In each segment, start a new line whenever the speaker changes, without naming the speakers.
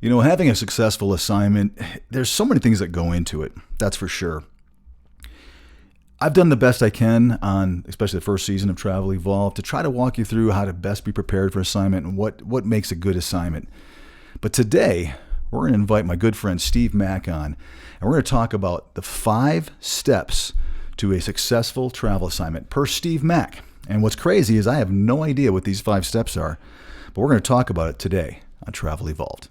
Having a successful assignment, there's so many things that go into it. That's for sure. I've done the best I can on, especially the first season of Travel Evolved, to try to walk you through how to best be prepared for assignment and what makes a good assignment. But today, we're going to invite my good friend Steve Mack on, and we're going to talk about the 5 steps to a successful travel assignment per Steve Mack. And what's crazy is I have no idea what these 5 steps are, but we're going to talk about it today on Travel Evolved.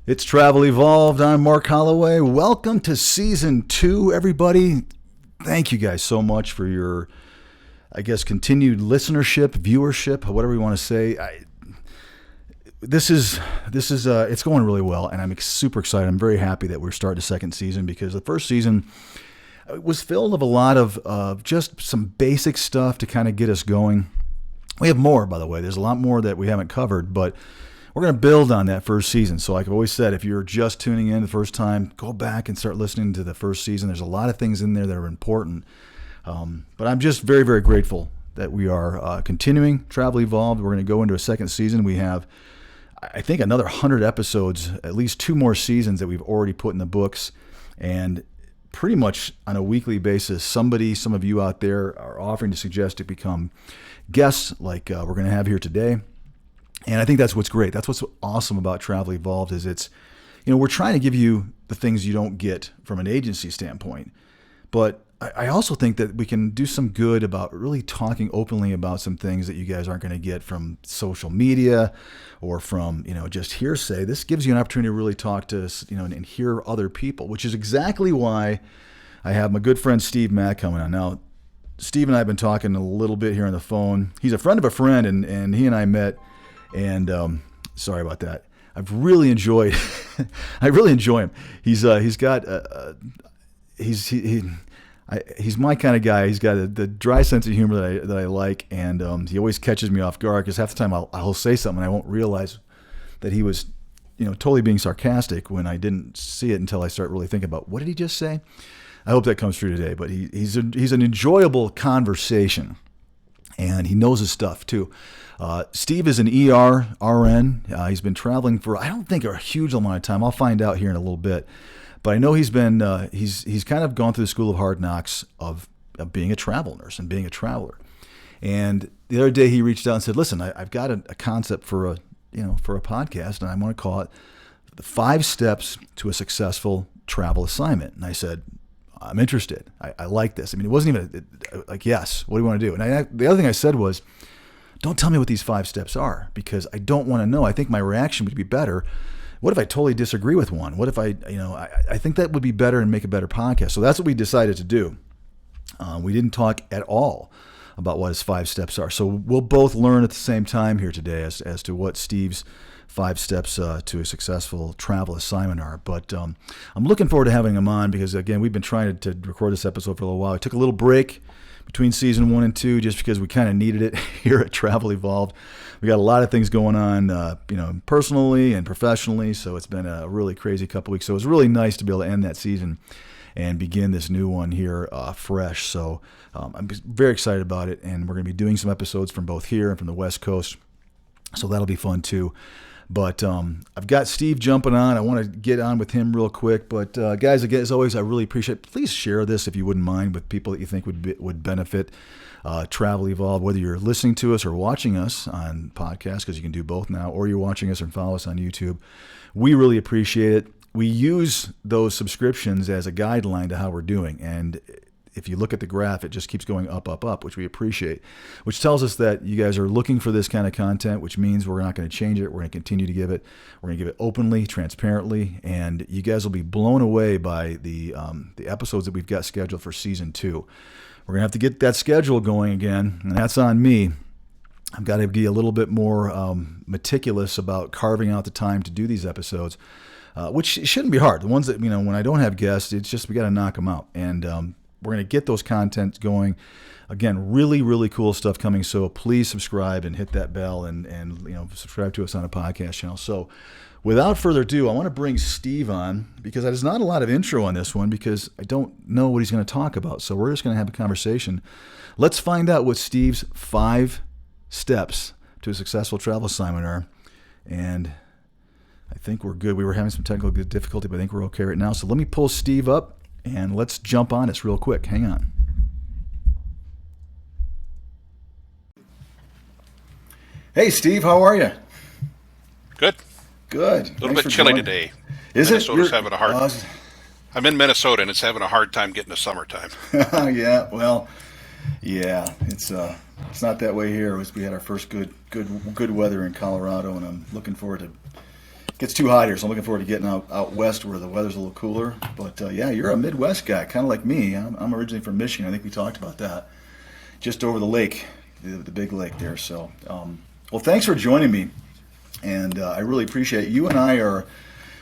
It's Travel Evolved. I'm Mark Holloway. Welcome to Season 2, everybody. Thank you guys so much for your, continued listenership, viewership, whatever you want to say. It's going really well, and I'm super excited. I'm very happy that we're starting the second season because the first season was filled with a lot of just some basic stuff to kind of get us going. We have more, by the way. There's a lot more that we haven't covered, but we're going to build on that first season. So like I've always said, if you're just tuning in the first time, go back and start listening to the first season. There's a lot of things in there that are important. But I'm just very, very grateful that we are continuing Travel Evolved. We're going to go into a second season. We have, I think, another 100 episodes, at least 2 more seasons that we've already put in the books. And pretty much on a weekly basis, some of you out there are offering to suggest to become guests like we're going to have here today. And I think that's what's great. That's what's awesome about Travel Evolved is it's, we're trying to give you the things you don't get from an agency standpoint. But I also think that we can do some good about really talking openly about some things that you guys aren't going to get from social media or from, just hearsay. This gives you an opportunity to really talk to, and hear other people, which is exactly why I have my good friend Steve Mack coming on. Now, Steve and I have been talking a little bit here on the phone. He's a friend of a friend, and he and I met. And sorry about that. I've really enjoyed. I really enjoy him. He's got he's my kind of guy. He's got the dry sense of humor that I like, and he always catches me off guard because half the time I'll say something and I won't realize that he was totally being sarcastic when I didn't see it until I start really thinking about what did he just say. I hope that comes through today. But he's an enjoyable conversation, and he knows his stuff too. Steve is an ER RN. He's been traveling for, I don't think, a huge amount of time. I'll find out here in a little bit. But I know he's been, he's kind of gone through the school of hard knocks of being a travel nurse and being a traveler. And the other day he reached out and said, listen, I've got a concept for a podcast, and I want to call it the 5 steps to a successful travel assignment. And I said, I'm interested. I like this. I mean, it wasn't even like, yes, what do you want to do? And the other thing I said was, don't tell me what these 5 steps are because I don't want to know. I think my reaction would be better. What if I totally disagree with one? What if I think that would be better and make a better podcast. So that's what we decided to do. We didn't talk at all about what his 5 steps are. So we'll both learn at the same time here today as to what Steve's 5 steps to a successful travel assignment are. But I'm looking forward to having him on because, again, we've been trying to record this episode for a little while. I took a little break between season 1 and 2 just because we kind of needed it here at Travel Evolved. We got a lot of things going on, personally and professionally, so it's been a really crazy couple weeks. So it was really nice to be able to end that season and begin this new one here fresh. So I'm very excited about it, and we're going to be doing some episodes from both here and from the West Coast, so that'll be fun too. But I've got Steve jumping on. I want to get on with him real quick. But guys, again, as always, I really appreciate it. Please share this if you wouldn't mind with people that you think would benefit Travel Evolve, whether you're listening to us or watching us on podcasts, because you can do both now, or you're watching us and follow us on YouTube. We really appreciate it. We use those subscriptions as a guideline to how we're doing. And if you look at the graph, it just keeps going up, up, up, which we appreciate, which tells us that you guys are looking for this kind of content, which means we're not going to change it. We're going to continue to give it. We're going to give it openly, transparently, and you guys will be blown away by the episodes that we've got scheduled for season 2. We're going to have to get that schedule going again, and that's on me. I've got to be a little bit more meticulous about carving out the time to do these episodes, which shouldn't be hard. The ones that, when I don't have guests, it's just we got to knock them out. And we're going to get those contents going. Again, really, really cool stuff coming. So please subscribe and hit that bell and subscribe to us on a podcast channel. So without further ado, I want to bring Steve on because there's not a lot of intro on this one because I don't know what he's going to talk about. So we're just going to have a conversation. Let's find out what Steve's 5 steps to a successful travel assignment are. And I think we're good. We were having some technical difficulty, but I think we're okay right now. So let me pull Steve up and let's jump on this real quick. Hang on. Hey, Steve, how are you?
Good.
Good.
A little bit chilly today.
Is
Minnesota's
it?
having a hard. I'm in Minnesota, and it's having a hard time getting to summertime.
Yeah. Well, yeah. It's not that way here. We had our first good weather in Colorado, and I'm looking forward to. It gets too hot here, so I'm looking forward to getting out west where the weather's a little cooler. But yeah, you're a Midwest guy, kind of like me. I'm originally from Michigan. I think we talked about that. Just over the lake, the big lake there. So, well, thanks for joining me, and I really appreciate it. You and I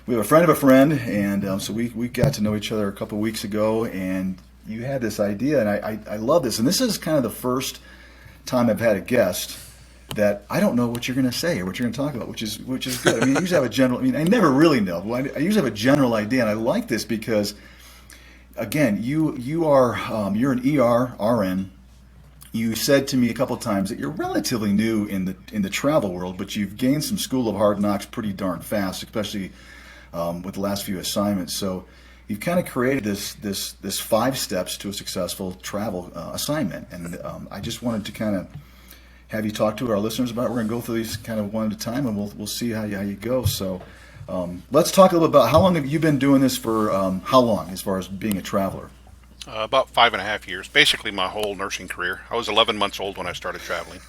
we have a friend of a friend, and so we got to know each other a couple of weeks ago, and you had this idea, and I love this. And this is kind of the first time I've had a guest that I don't know what you're going to say or what you're going to talk about, which is good. I mean, I usually have a general. I mean, I never really know. I usually have a general idea, and I like this because, again, you're an ER RN. You said to me a couple of times that you're relatively new in the travel world, but you've gained some school of hard knocks pretty darn fast, especially with the last few assignments. So you've kind of created this 5 steps to a successful travel assignment, and I just wanted to kind of have you talk to our listeners about it. We're going to go through these kind of one at a time, and we'll see how you go. So let's talk a little bit about how long have you been doing this for, how long as far as being a traveler?
About 5.5 years, basically my whole nursing career. I was 11 months old when I started traveling.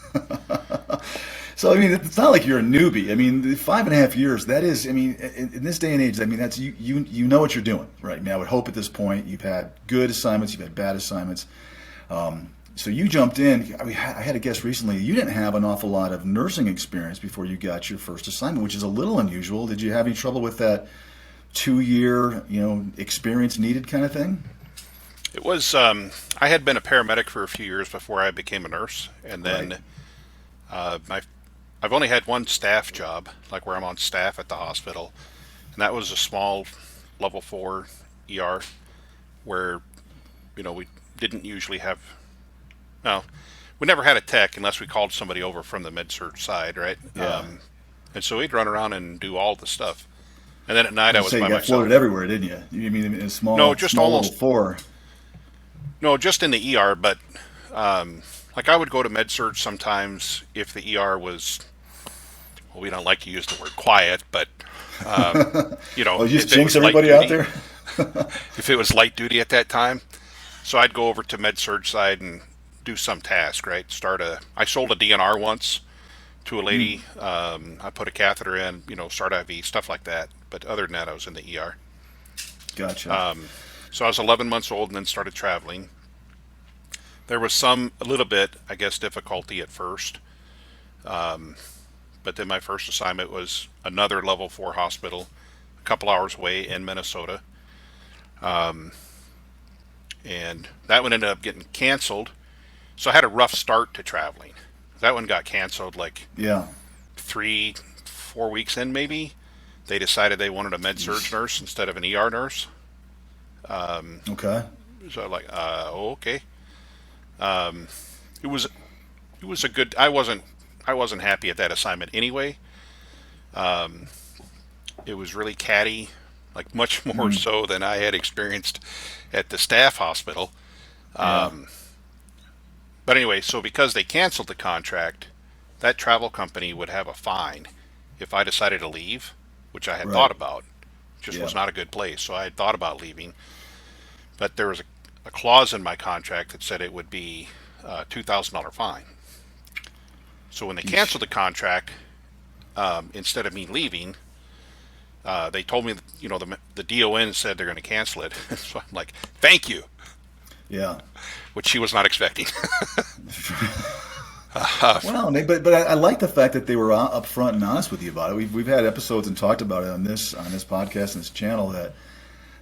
So, I mean, it's not like you're a newbie. I mean, 5.5 years, that is, I mean, in this day and age, I mean, that's you know what you're doing right now. I would hope at this point you've had good assignments, you've had bad assignments. So you jumped in. I had a guest recently. You didn't have an awful lot of nursing experience before you got your first assignment, which is a little unusual. Did you have any trouble with that 2-year, experience needed kind of thing?
It was. I had been a paramedic for a few years before I became a nurse, and then I've only had one staff job, like where I'm on staff at the hospital, and that was a small level 4 ER, where we didn't usually have. No, we never had a tech unless we called somebody over from the med-surg side, right?
Yeah.
And so we'd run around and do all the stuff. And then at night I was by
myself. You got floated everywhere, didn't you? You mean in a small,
no, just
small
almost
level 4?
No, just in the ER. But like I would go to med-surg sometimes if the ER was, well, we don't like to use the word quiet, but
Oh, you just
if it
jinx
was light
everybody out
duty,
there?
if it was light duty at that time, so I'd go over to med-surg side and do some task, right? I sold a DNR once to a lady. I put a catheter in, start IV, stuff like that. But other than that, I was in the ER.
Gotcha.
So I was 11 months old and then started traveling. There was a little bit, I guess, difficulty at first. But then my first assignment was another level 4 hospital, a couple hours away in Minnesota. And that one ended up getting canceled. So I had a rough start to traveling. That one got canceled 3-4 weeks in maybe. They decided they wanted a med-surg nurse instead of an ER nurse.
Okay.
So I'm like, okay. It was a good. I wasn't happy at that assignment anyway. It was really catty, like much more so than I had experienced at the staff hospital.
Yeah.
But anyway, so because they canceled the contract, that travel company would have a fine if I decided to leave, which I had thought
Right.
about. Just
Yeah.
was not a good place, so I had thought about leaving. But there was a clause in my contract that said it would be a $2,000 fine. So when they
Yeesh.
canceled the contract, instead of me leaving, they told me, the DON said they're going to cancel it. So I'm like, thank you,
Yeah.
which she was not expecting.
Well, but I like the fact that they were upfront and honest with you about it. We've had episodes and talked about it on this podcast and this channel that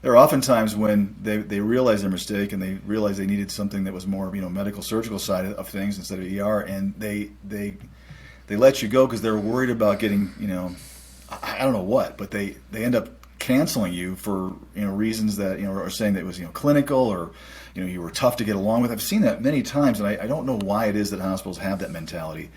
there are often times when they realize their mistake and they realize they needed something that was more medical surgical side of things instead of ER, and they let you go because they're worried about getting I don't know what, but they end up canceling you for reasons that are saying that it was clinical or you were tough to get along with. I've seen that many times, and I don't know why it is that hospitals have that mentality.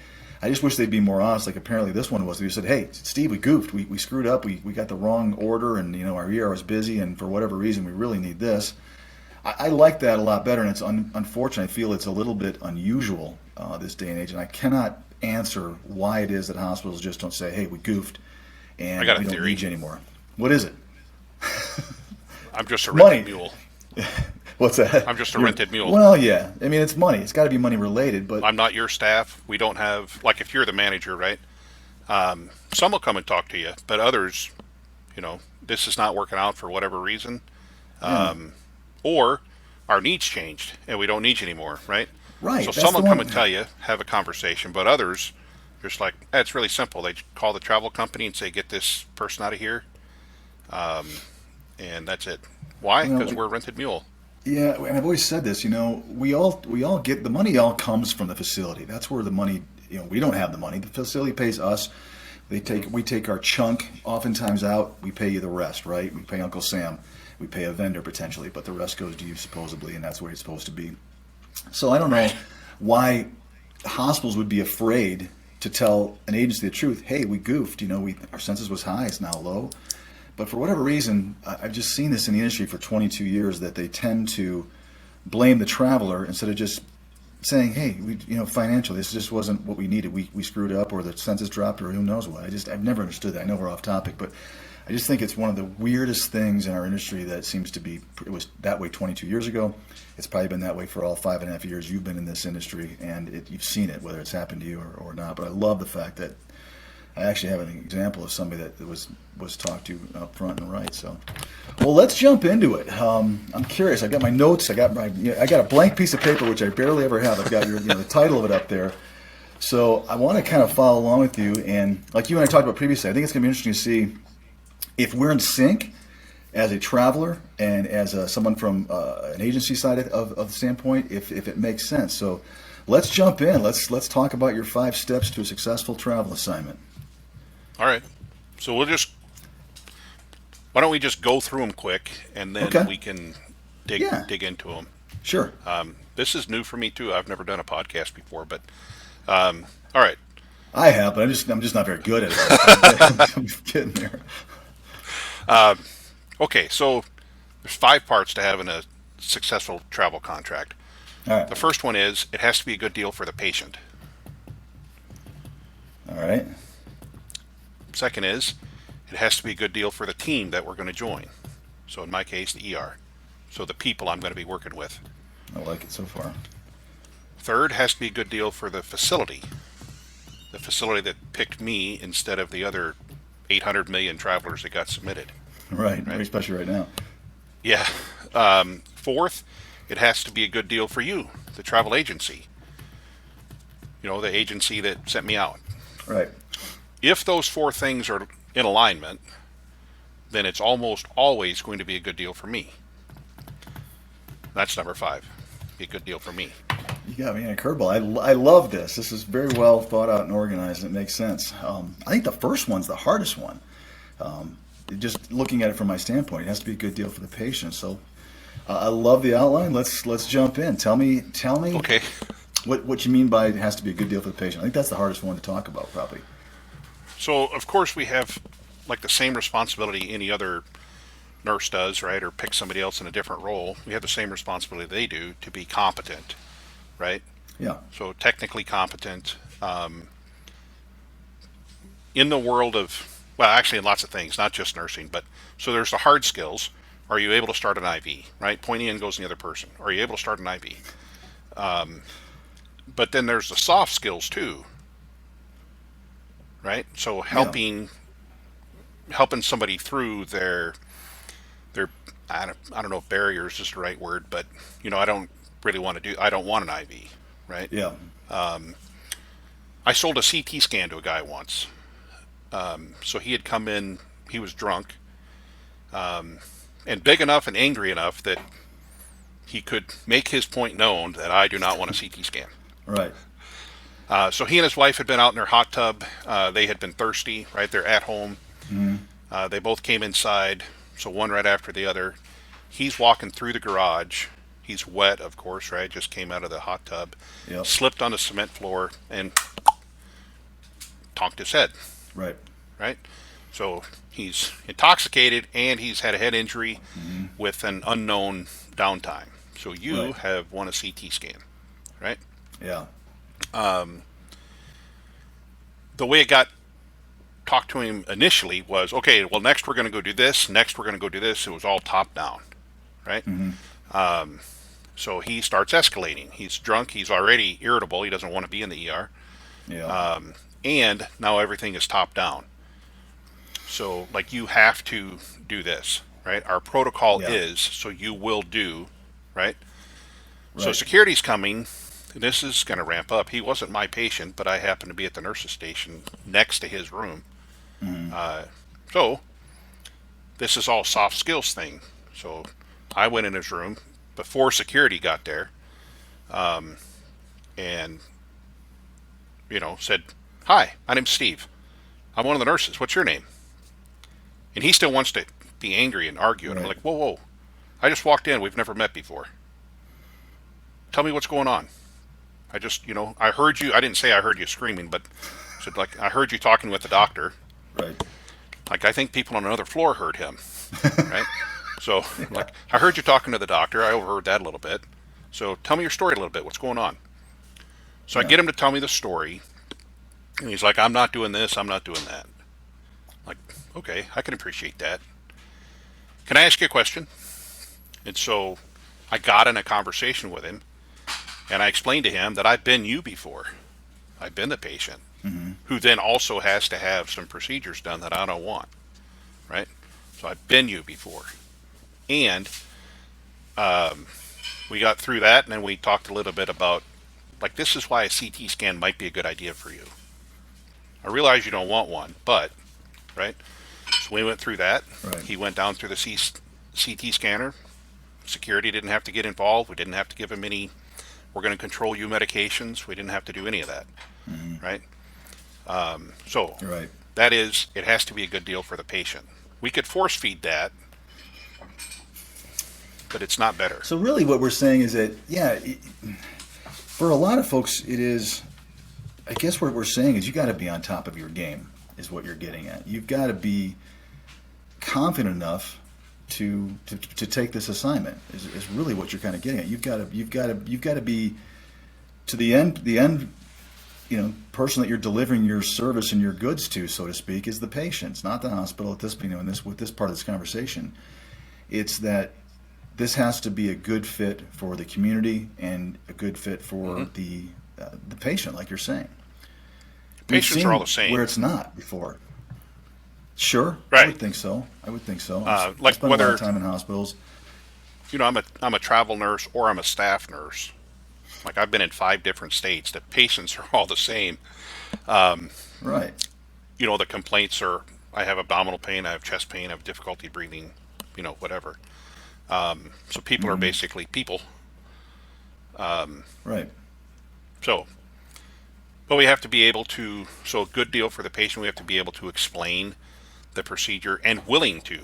I just wish they'd be more honest. Like apparently this one was. They said, "Hey, Steve, we goofed. We screwed up. We got the wrong order, and our ER was busy, and for whatever reason, we really need this." I like that a lot better, and it's unfortunate. I feel it's a little bit unusual this day and age, and I cannot answer why it is that hospitals just don't say, "Hey, we goofed,
I
and
got a
we don't
theory.
need you anymore." What is it?
I'm just a rented
Money.
mule.
What's that?
I'm just a rented mule.
Well, yeah. I mean, it's money. It's got to be money related, but
I'm not your staff. We don't have, like, if you're the manager, right? Some will come and talk to you, but others, this is not working out for whatever reason,
yeah,
or our needs changed and we don't need you anymore, right?
right.
So
That's
some
the
will come
one.
and tell you, have a conversation, but others, just like, it's really simple. They call the travel company and say, get this person out of here, and that's it. Why?
Well,
Because we're a rented mule.
yeah, and I've always said this. We all get the money. All comes from the facility. That's where the money. We don't have the money. The facility pays us. We take our chunk oftentimes out. We pay you the rest, right? We pay Uncle Sam. We pay a vendor potentially, but the rest goes to you supposedly, and that's where it's supposed to be. So I don't know
Right.
why hospitals would be afraid to tell an agency the truth. Hey, we goofed. Our census was high. It's now low. But for whatever reason, I've just seen this in the industry for 22 years that they tend to blame the traveler instead of just saying, "Hey, financially, this just wasn't what we needed. We screwed up, or the census dropped, or who knows what." I've never understood that. I know we're off topic, but I just think it's one of the weirdest things in our industry that seems to be. It was that way 22 years ago. It's probably been that way for all 5.5 years you've been in this industry, and you've seen it, whether it's happened to you or not. But I love the fact that I actually have an example of somebody that was talked to up front and right. So, well, let's jump into it. I'm curious. I got my notes. I got a blank piece of paper which I barely ever have. I've got the title of it up there. So I want to kind of follow along with you, and like you and I talked about previously, I think it's going to be interesting to see if we're in sync as a traveler and as someone from an agency side of the standpoint, if it makes sense. So let's jump in. Let's talk about your 5 steps to a successful travel assignment.
All right. So why don't we just go through them quick and then
Okay.
we can dig
Yeah.
dig into them.
Sure.
This is new for me too. I've never done a podcast before, but all right.
I have, but I'm just not very good at it. I'm getting there.
Okay, so there's 5 parts to having a successful travel contract.
All right.
The first one is it has to be a good deal for the patient.
All right.
Second is it has to be a good deal for the team that we're going to join. So in my case, the ER. So the people I'm going to be working with.
I like it so far.
Third has to be a good deal for the facility. The facility that picked me instead of the other 800 million travelers that got submitted.
Right.
Right?
Especially right now.
Yeah. Fourth, it has to be a good deal for you, the travel agency. The agency that sent me out.
Right.
If those 4 things are in alignment, then it's almost always going to be a good deal for me. That's number 5. Be a good deal for me.
You got me in a curveball. I love this. This is very well thought out and organized, and it makes sense. I think the first one's the hardest one. Just looking at it from my standpoint, it has to be a good deal for the patient. So I love the outline. Let's jump in. Tell me
Okay.
what you mean by it has to be a good deal for the patient. I think that's the hardest one to talk about, probably.
So of course we have like the same responsibility any other nurse does, right? Or pick somebody else in a different role. We have the same responsibility they do to be competent, right?
Yeah.
So technically competent in the world of, well, actually in lots of things, not just nursing, but so there's the hard skills. Are you able to start an IV, right? Pointy end goes in the other person. Are you able to start an IV? But then there's the soft skills too, right? So
Yeah.
helping somebody through their I don't know if barrier is just the right word, but I don't really want to do I don't want an IV, right?
Yeah.
I sold a CT scan to a guy once. So he had come in, he was drunk, and big enough and angry enough that he could make his point known that I do not want a CT scan.
Right.
So he and his wife had been out in their hot tub. They had been thirsty, right? They're at home.
Mm-hmm.
They both came inside, so one right after the other. He's walking through the garage. He's wet, of course, right? Just came out of the hot tub.
Yep.
Slipped on the cement floor and tonked his head,
Right.
right? So he's intoxicated and he's had a head injury
Mm-hmm.
with an unknown downtime. So you
Right.
have won a CT scan, right?
Yeah.
The way it got talked to him initially was, okay, well, next we're going to go do this. Next we're going to go do this. It was all top down, right?
Mm-hmm.
So he starts escalating. He's drunk. He's already irritable. He doesn't want to be in the ER.
Yeah.
And now everything is top down. So, like, you have to do this, right? Our protocol
Yeah.
is, so you will do, right? So
Right.
security's coming. This is going to ramp up. He wasn't my patient, but I happened to be at the nurse's station next to his room.
Mm-hmm.
So this is all soft skills thing. So I went in his room before security got there, and said, "Hi, my name's Steve. I'm one of the nurses. What's your name?" And he still wants to be angry and argue. And I'm
Right.
like, "Whoa, whoa! I just walked in. We've never met before. Tell me what's going on." I just, I heard you. I didn't say I heard you screaming, but I said, like, I heard you talking with the doctor.
Right.
Like, I think people on another floor heard him, right? So, like, I heard you talking to the doctor. I overheard that a little bit. So, tell me your story a little bit. What's going on? So, I
Yeah.
get him to tell me the story. And he's like, I'm not doing this. I'm not doing that. Like, okay, I can appreciate that. Can I ask you a question? And so, I got in a conversation with him. And I explained to him that I've been you before. I've been the patient
Mm-hmm.
who then also has to have some procedures done that I don't want, right? So I've been you before. And we got through that, and then we talked a little bit about, like, this is why a CT scan might be a good idea for you. I realize you don't want one, but, right? So we went through that.
Right.
He went down through the CT scanner. Security didn't have to get involved. We didn't have to give him any, we're going to control you medications. We didn't have to do any of that,
Mm-hmm.
right? So
Right.
that is, it has to be a good deal for the patient. We could force feed that, but it's not better.
So really, what we're saying is that, yeah, for a lot of folks, it is. I guess what we're saying is you got to be on top of your game. Is what you're getting at. You've got to be confident enough to take this assignment. Is really what you're kind of getting at. You've got to be to the end. Person that you're delivering your service and your goods to, so to speak, is the patient. It's not the hospital at this, with this part of this conversation. It's that this has to be a good fit for the community and a good fit for the patient, like you're saying. We've
Patients
seen
are all the same.
where it's not before. Sure, I
Right.
would think so. I
Like
spent a lot
whether-
of time in hospitals.
I'm a travel nurse or I'm a staff nurse. Like, I've been in 5 different states. The patients are all the same.
Right.
The complaints are, I have abdominal pain, I have chest pain, I have difficulty breathing, whatever. So people are basically people.
Right.
So, but we have to be able to, so a good deal for the patient, we have to be able to explain the procedure and willing to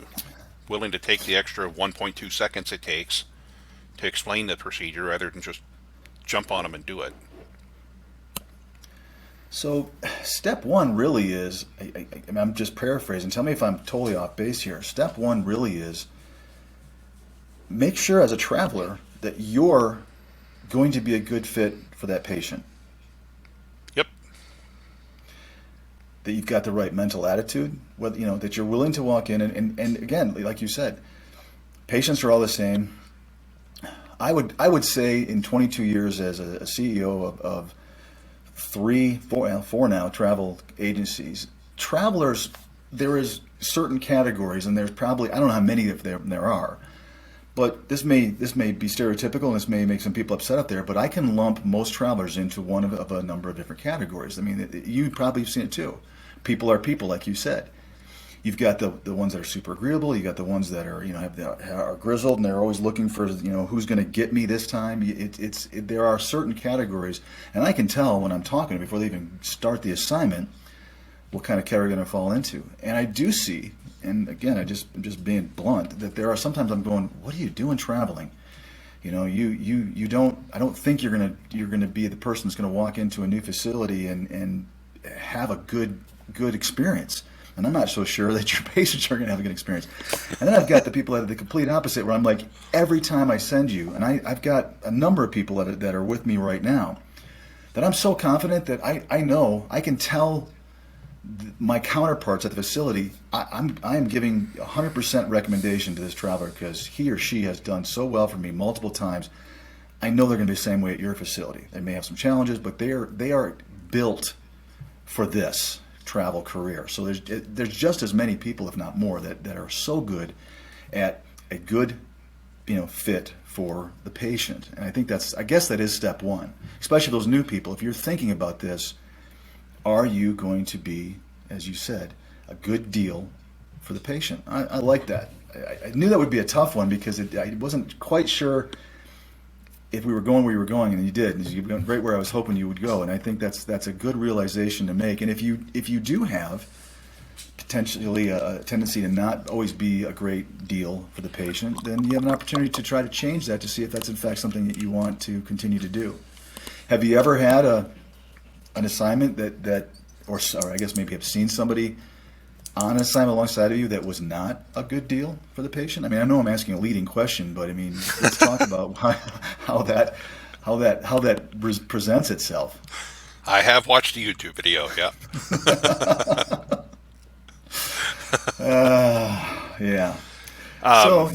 take the extra 1.2 seconds it takes to explain the procedure rather than just jump on them and do it.
So, step one really is, I'm just paraphrasing. Tell me if I'm totally off base here. Step one really is make sure as a traveler that you're going to be a good fit for that patient,
Yep.
that you've got the right mental attitude, whether, that you're willing to walk in and again, like you said, patients are all the same. I would say in 22 years as a CEO of three, four, well, four now travel agencies, travelers, there is certain categories, and there's probably I don't know how many of there are, but this may be stereotypical, and this may make some people upset out there, but I can lump most travelers into one of a number of different categories. I mean, you probably have seen it too. People are people, like you said. You've got the ones that are super agreeable. You got the ones that are are grizzled and they're always looking for who's going to get me this time. There are certain categories, and I can tell when I'm talking before they even start the assignment what kind of category they're going to fall into. And I do see, and again, I'm just being blunt, that there are sometimes I'm going, what are you doing traveling? You don't. I don't think you're gonna be the person that's going to walk into a new facility and have a good experience. And I'm not so sure that your patients are going to have a good experience. And then I've got the people that are the complete opposite, where I'm like, every time I send you, and I've got a number of people that are with me right now, that I'm so confident that I know I can tell my counterparts at the facility, I'm giving 100% recommendation to this traveler because he or she has done so well for me multiple times. I know they're going to be the same way at your facility. They may have some challenges, but they are built for this travel career. So there's just as many people, if not more, that are so good at a good fit for the patient. And I guess that is step one, especially those new people. If you're thinking about this, are you going to be, as you said, a good deal for the patient? I like that. I knew that would be a tough one because I wasn't quite sure if we were going where you were going, and you did, and you went right where I was hoping you would go. And I think that's a good realization to make. And if you do have potentially a tendency to not always be a great deal for the patient, then you have an opportunity to try to change that to see if that's in fact something that you want to continue to do. Have you ever had an assignment or I guess maybe have seen somebody on an assignment alongside of you that was not a good deal for the patient? I mean, I know I'm asking a leading question, but I mean, let's talk about how that presents itself.
I have watched a YouTube video. Yeah.
Yeah.
Um,
So,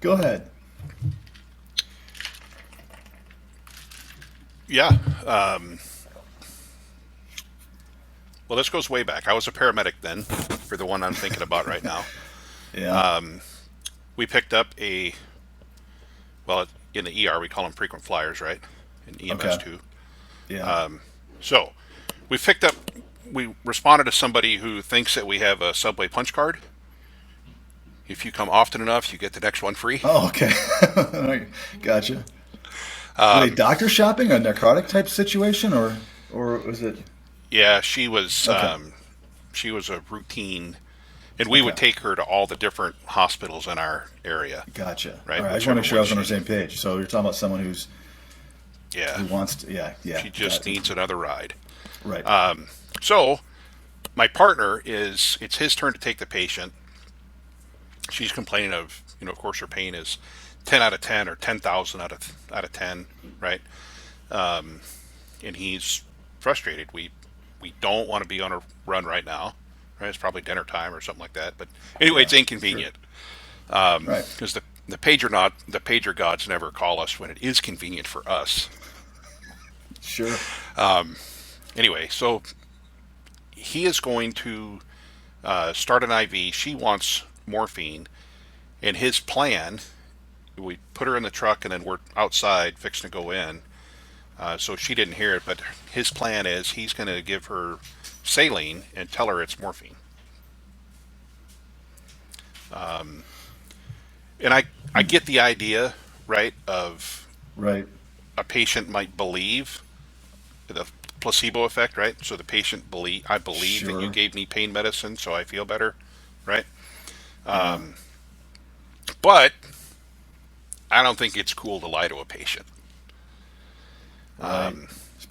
go ahead.
yeah. Well, this goes way back. I was a paramedic then, for the one I'm thinking about right now.
Yeah.
We picked up well, in the ER we call them frequent flyers, right? In EMS
Okay.
too.
Yeah.
So we responded to somebody who thinks that we have a subway punch card. If you come often enough, you get the next one free.
Oh, okay. All right. Gotcha. Were they doctor shopping, a narcotic type situation, or was it?
Yeah,
Okay.
she was a routine, and we
Okay.
would take her to all the different hospitals in our area,
Gotcha. All
right?
right. I just want to
Whichever
make sure I
one
was on the
she,
same page. So you're talking about someone
yeah,
who wants to. Yeah. Yeah.
she just
Got it.
needs another ride.
Right.
So my partner it's his turn to take the patient. She's complaining of, of course, her pain is 10 out of 10 or 10,000 out of 10, right? And he's frustrated. We don't want to be on a run right now, right? It's probably dinner time or something like that. But anyway,
Yeah.
it's
Sure.
inconvenient
Right.
because the pager gods never call us when it is convenient for us.
Sure.
Anyway, so he is going to start an IV. She wants morphine, and his plan. We put her in the truck, and then we're outside fixing to go in. So she didn't hear it, but his plan is he's going to give her saline and tell her it's morphine. And I get the idea, right, of
Right.
a patient might believe the placebo effect, right? So the patient I believe that you
Sure.
gave me pain medicine, so I feel better, right?
Yeah.
But I don't think it's cool to lie to a patient.
Right.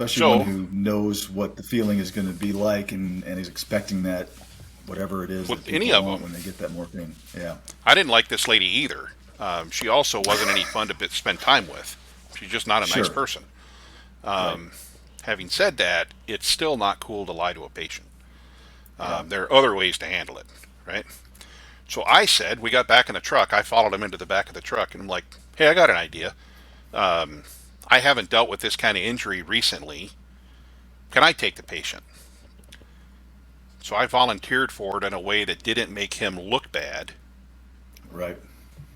especially one
So
who knows what the feeling is going to be like and is expecting that, whatever it is that
with any
people
of
want
them,
when they get that morphine. Yeah,
I didn't like this lady either. She also wasn't any fun to spend time with. She's just not a nice
sure,
person.
right,
Having said that, it's still not cool to lie to a patient.
yeah,
There are other ways to handle it, right? So I said, we got back in the truck. I followed him into the back of the truck, and I'm like, hey, I got an idea. I haven't dealt with this kind of injury recently. Can I take the patient? So I volunteered for it in a way that didn't make him look bad.
right,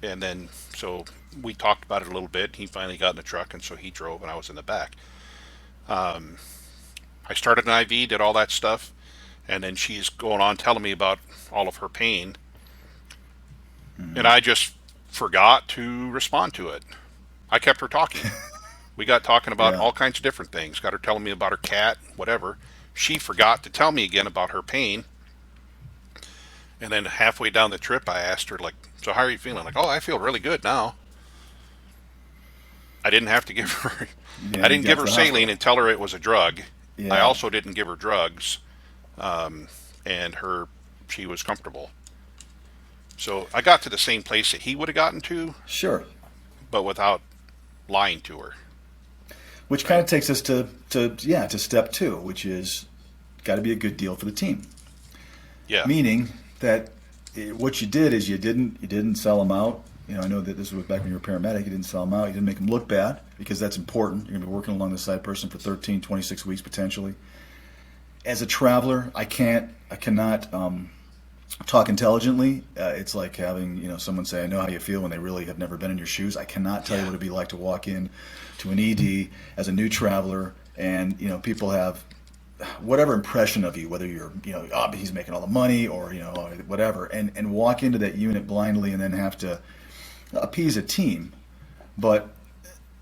And then, so we talked about it a little bit. He finally got in the truck, and so he drove, and I was in the back. I started an IV, did all that stuff, and then she's going on telling me about all of her pain. And I just forgot to respond to it. I kept her talking. We got talking about
yeah.
all kinds of different things. Got her telling me about her cat, whatever. She forgot to tell me again about her pain. And then halfway down the trip, I asked her, like, so how are you feeling? Like, oh, I feel really good now. I didn't have to give her,
Yeah,
I
you
didn't give
got to
her
the
saline
hospital.
and tell her it was a drug. I
Yeah,
also didn't give her drugs, and she was comfortable. So I got to the same place that he would have gotten to,
sure.
but without lying to her,
Which kind
right?
of takes us to step two, which is got to be a good deal for the team.
Yeah,
Meaning that what you did is you didn't sell them out. I know that this was back when you were a paramedic. You didn't sell them out. You didn't make them look bad because that's important. You're going to be working along the side person for 13, 26 weeks potentially. As a traveler, I cannot talk intelligently. It's like having someone say, "I know how you feel," when they really have never been in your shoes. I cannot tell you
yeah,
what it'd be like to walk in to an ED as a new traveler, and people have whatever impression of you, whether you're oh, he's making all the money or whatever, and walk into that unit blindly and then have to appease a team, but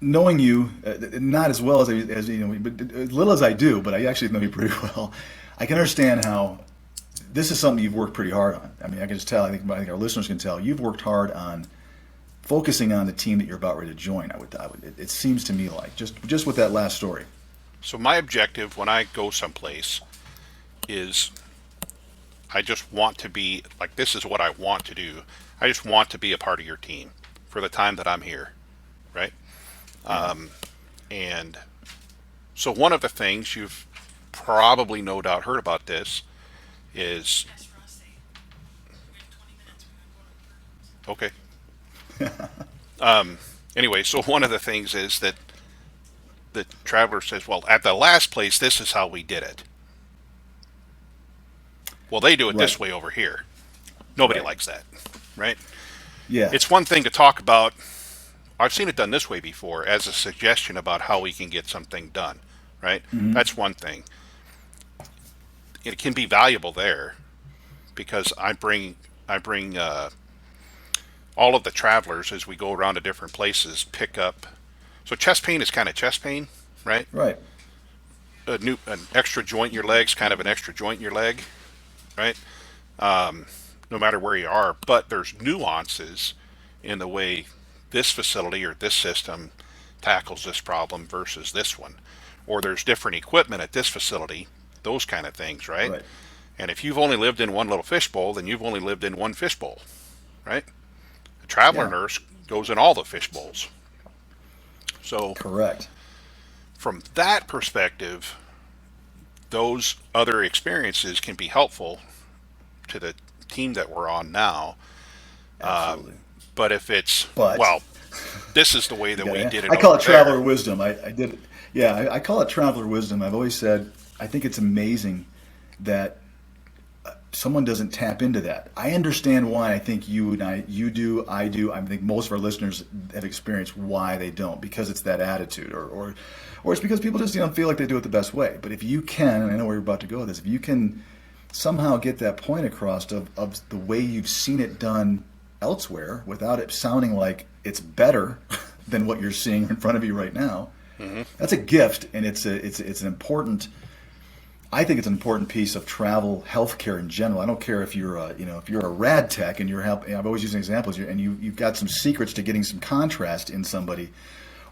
knowing you, not as well as but as little as I do, but I actually know you pretty well. I can understand how this is something you've worked pretty hard on. I mean, I can just tell. I think our listeners can tell you've worked hard on focusing on the team that you're about ready to join. It seems to me like just with that last story.
so my objective when I go someplace is I just want to be like, this is what I want to do. I just want to be a part of your team for the time that I'm here, right?
Yeah.
And so one of the things you've probably no doubt heard about this is okay. Anyway, so one of the things is that the traveler says, well, at the last place, this is how we did it. Well, they do it
Right.
this way over here. Nobody
Right.
likes that, right?
Yeah.
It's one thing to talk about, I've seen it done this way before, as a suggestion about how we can get something done, right?
Hmm.
That's one thing. It can be valuable there because I bring all of the travelers as we go around to different places pick up. So chest pain is kind of chest pain, right?
Right.
An extra joint in your leg's kind of an extra joint in your leg, right? No matter where you are, but there's nuances in the way this facility or this system tackles this problem versus this one, or there's different equipment at this facility, those kind of things, right?
Right.
And if you've only lived in one little fishbowl, then you've only lived in one fishbowl, right? A traveler
Yeah.
nurse goes in all the fishbowls. So
Correct.
from that perspective, those other experiences can be helpful to the team that we're on now.
Absolutely.
But if it's,
But
well, this is the way that we
yeah,
did it
I call
over
it traveler
there.
wisdom. I did it. Yeah, I call it traveler wisdom. I've always said I think it's amazing that someone doesn't tap into that. I understand why. I think you do, I do. I think most of our listeners have experienced why they don't, because it's that attitude, or it's because people just feel like they do it the best way. But if you can, and I know where you're about to go with this, if you can somehow get that point across of the way you've seen it done elsewhere without it sounding like it's better than what you're seeing in front of you right now,
Hmm.
that's a gift, and it's an important. I think it's an important piece of travel healthcare in general. I don't care if you're if you're a rad tech and you're helping. I've always used examples, and you've got some secrets to getting some contrast in somebody,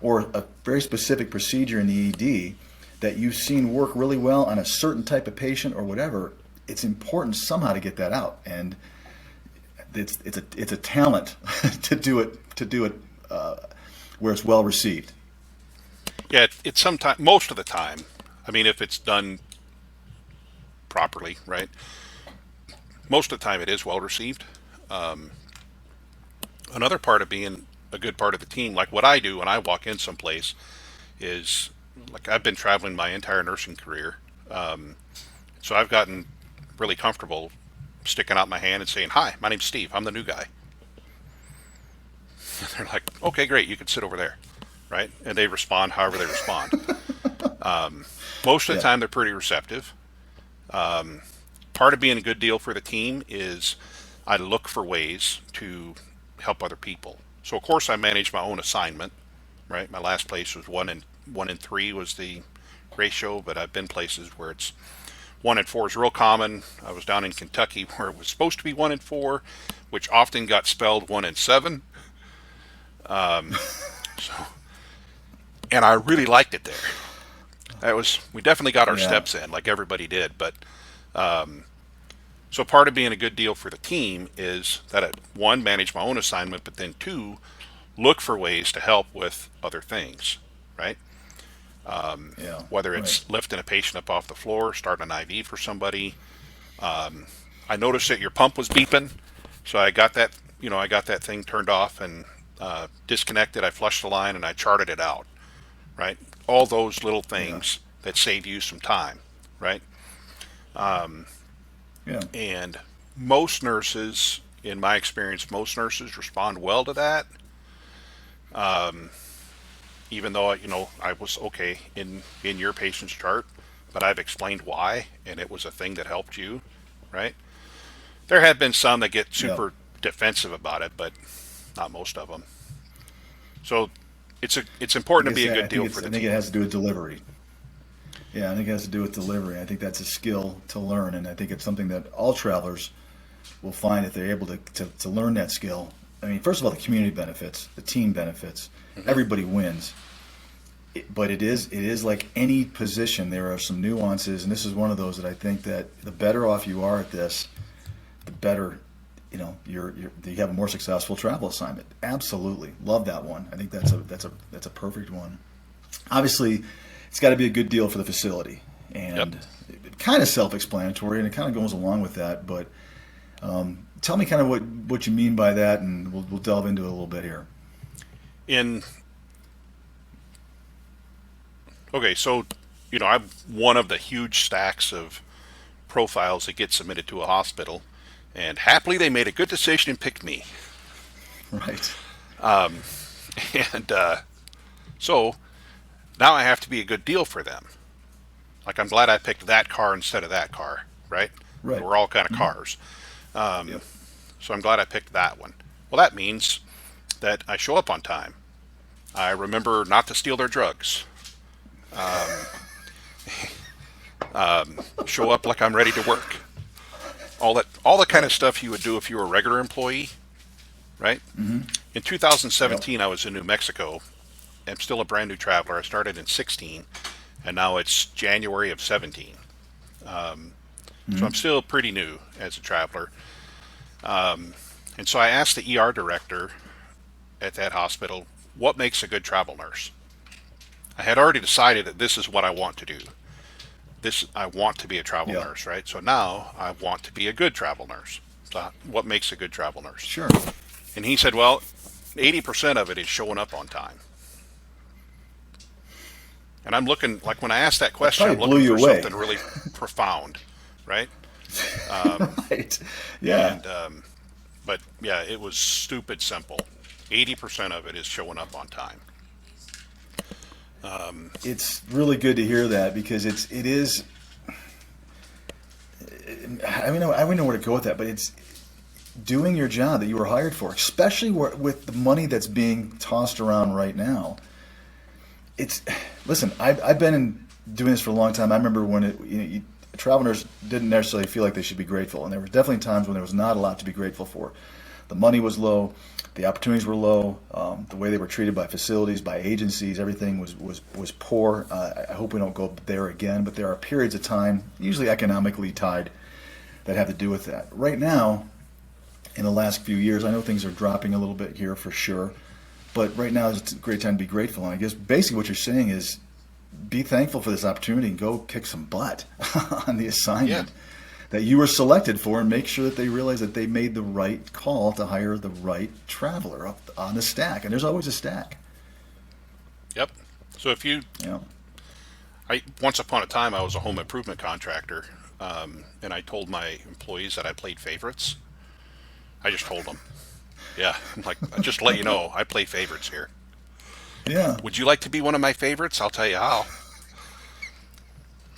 or a very specific procedure in the ED that you've seen work really well on a certain type of patient or whatever, it's important somehow to get that out. And it's a talent to do it where it's well received.
Yeah, it's sometimes, most of the time. I mean, if it's done properly, right? Most of the time, it is well received. Another part of being a good part of the team, like what I do when I walk in someplace, is like I've been traveling my entire nursing career, so I've gotten really comfortable sticking out my hand and saying, "Hi, my name's Steve. I'm the new guy." And they're like, "Okay, great. You can sit over there," right? And they respond however they respond. Most of the time, they're pretty receptive. Part of being a good deal for the team is I look for ways to help other people. So of course I manage my own assignment, right? My last place was 1-in-3 was the ratio, but I've been places where it's 1-in-4 is real common. I was down in Kentucky where it was supposed to be 1-in-4, which often got spelled 1-in-7. So, and I really liked it there. We definitely got our steps in, like everybody did. But so part of being a good deal for the team is that I, one, manage my own assignment, but then two, look for ways to help with other things, right? Whether it's lifting a patient up off the floor, starting an IV for somebody. I noticed that your pump was beeping, so I got that, I got that thing turned off and disconnected. I flushed the line and I charted it out, right? All those little things that save you some time, right? And most nurses, in my experience, most nurses respond well to that. Even though, I was okay in your patient's chart, but I've explained why, and it was a thing that helped you, right? There have been some that get super defensive about it, but not most of them. So it's important to be a good deal for the team.
I think it has to do with delivery. Yeah, I think it has to do with delivery. I think that's a skill to learn, and I think it's something that all travelers will find if they're able to learn that skill. I mean, first of all, the community benefits, the team benefits, everybody wins. But it is like any position. There are some nuances, and this is one of those that I think that the better off you are at this, the better, you have a more successful travel assignment. Absolutely, love that one. I think that's a perfect one. Obviously, it's got to be a good deal for the facility, and kind of self-explanatory, and it kind of goes along with that. But tell me kind of what you mean by that, and we'll delve into it a little bit here.
Okay, so, I'm one of the huge stacks of profiles that get submitted to a hospital, and happily they made a good decision and picked me.
Right.
So now I have to be a good deal for them. Like, I'm glad I picked that car instead of that car, right?
Right.
We're all kind of cars. So I'm glad I picked that one. Well, that means that I show up on time. I remember not to steal their drugs. Show up like I'm ready to work. All the kind of stuff you would do if you were a regular employee, right? Mm-hmm. In 2017, I was in New Mexico. I'm still a brand new traveler. I started in 16, and now it's January of 17. So I'm still pretty new as a traveler. And so I asked the ER director at that hospital, what makes a good travel nurse? I had already decided that this is what I want to do. I want to be a travel nurse, right? So now I want to be a good travel nurse. So what makes a good travel nurse?
Sure.
And he said, well, 80% of it is showing up on time. And I'm looking, like when I asked that question, I'm looking for something really profound, right?
Right. Yeah.
And, but yeah, it was stupid simple. 80% of it is showing up on time.
It's really good to hear that because it is. I don't know where to go with that, but it's doing your job that you were hired for, especially with the money that's being tossed around right now. Listen, I've been doing this for a long time. I remember when travelers didn't necessarily feel like they should be grateful, and there were definitely times when there was not a lot to be grateful for. The money was low, the opportunities were low, the way they were treated by facilities, by agencies, everything was poor. I hope we don't go there again, but there are periods of time, usually economically tied, that have to do with that. Right now, in the last few years, I know things are dropping a little bit here for sure, but right now is a great time to be grateful. And I guess basically what you're saying is be thankful for this opportunity and go kick some butt on the assignment that you were selected for, and make sure that they realize that they made the right call to hire the right traveler up on the stack. And there's always a stack.
Yep. So if you,
Yeah.
once upon a time, I was a home improvement contractor, and I told my employees that I played favorites. I just told them, yeah, I'm like, just to let you know, I play favorites here.
Yeah.
Would you like to be one of my favorites? I'll tell you how.